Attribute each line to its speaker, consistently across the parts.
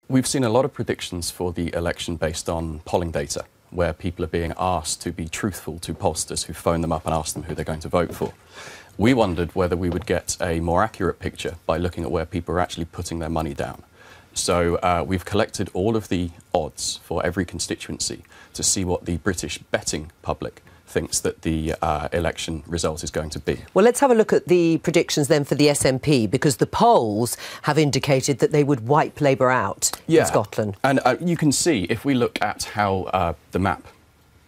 Speaker 1: We've seen a lot of predictions for the election based on polling data, where people are being asked to be truthful to pollsters who phone them up and ask them who they're going to vote for. We wondered whether we would get a more accurate picture by looking at where people are actually putting their money down. So we've collected all of the odds for every constituency to see what the British betting public thinks that the election result is going to be.
Speaker 2: Well, let's have a look at the predictions then for the SNP, because the polls have indicated that they would wipe Labour out in Scotland.
Speaker 1: And you can see, if we look at how the map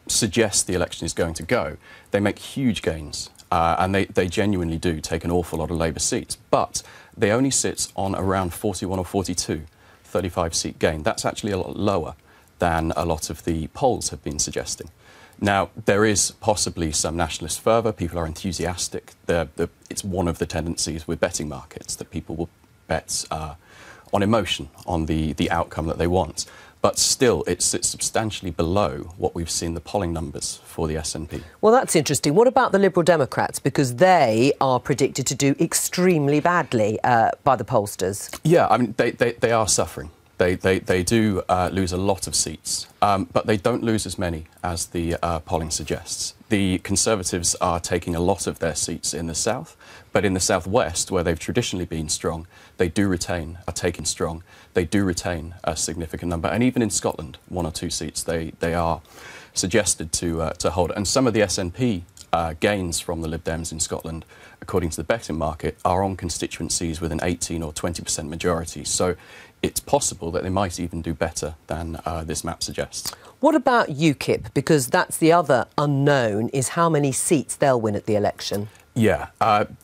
Speaker 1: suggests the election is going to go, they make huge gains. And they genuinely do take an awful lot of Labour seats. But they only sit on around 41 or 42, 35-seat gain. That's actually a lot lower than a lot of the polls have been suggesting. Now, there is possibly some nationalist fervour. People are enthusiastic. It's one of the tendencies with betting markets, that people will bet on emotion, on the outcome that they want. But still, it sits substantially below what we've seen the polling numbers for the SNP.
Speaker 2: Well, that's interesting. What about the Liberal Democrats? Because they are predicted to do extremely badly by the pollsters.
Speaker 1: Yeah, I mean, they are suffering. They do lose a lot of seats, but they don't lose as many as the polling suggests. The Conservatives are taking a lot of their seats in the south, but in the southwest, where they've traditionally been strong, they do retain, are taken strong, they do retain a significant number. And even in Scotland, 1 or 2 seats they are suggested to hold. And some of the SNP gains from the Lib Dems in Scotland, according to the betting market, are on constituencies with an 18 or 20% majority. So it's possible that they might even do better than this map suggests.
Speaker 2: What about UKIP? Because that's the other unknown, is how many seats they'll win at the election.
Speaker 1: Yeah,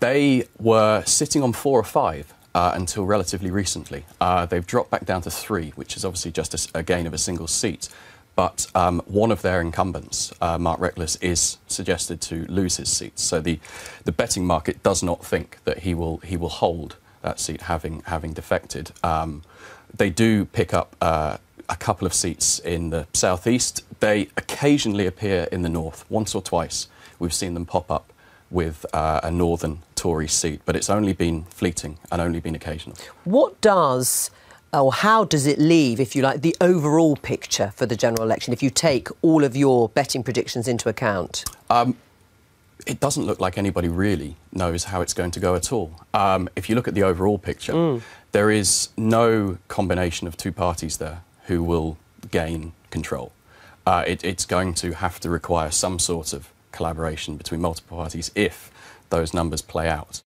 Speaker 1: they were sitting on 4 or 5 until relatively recently. They've dropped back down to 3, which is obviously just a gain of a single seat. But one of their incumbents, Mark Reckless, is suggested to lose his seat. So the betting market does not think that he will hold that seat, having defected. They do pick up a couple of seats in the southeast. They occasionally appear in the north, once or twice. We've seen them pop up with a northern Tory seat, but it's only been fleeting and only been occasional.
Speaker 2: What does, or how does it leave, if you like, the overall picture for the general election, if you take all of your betting predictions into account?
Speaker 1: It doesn't look like anybody really knows how it's going to go at all. If you look at the overall picture, there is no combination of 2 parties there who will gain control. It's going to have to require some sort of collaboration between multiple parties if those numbers play out.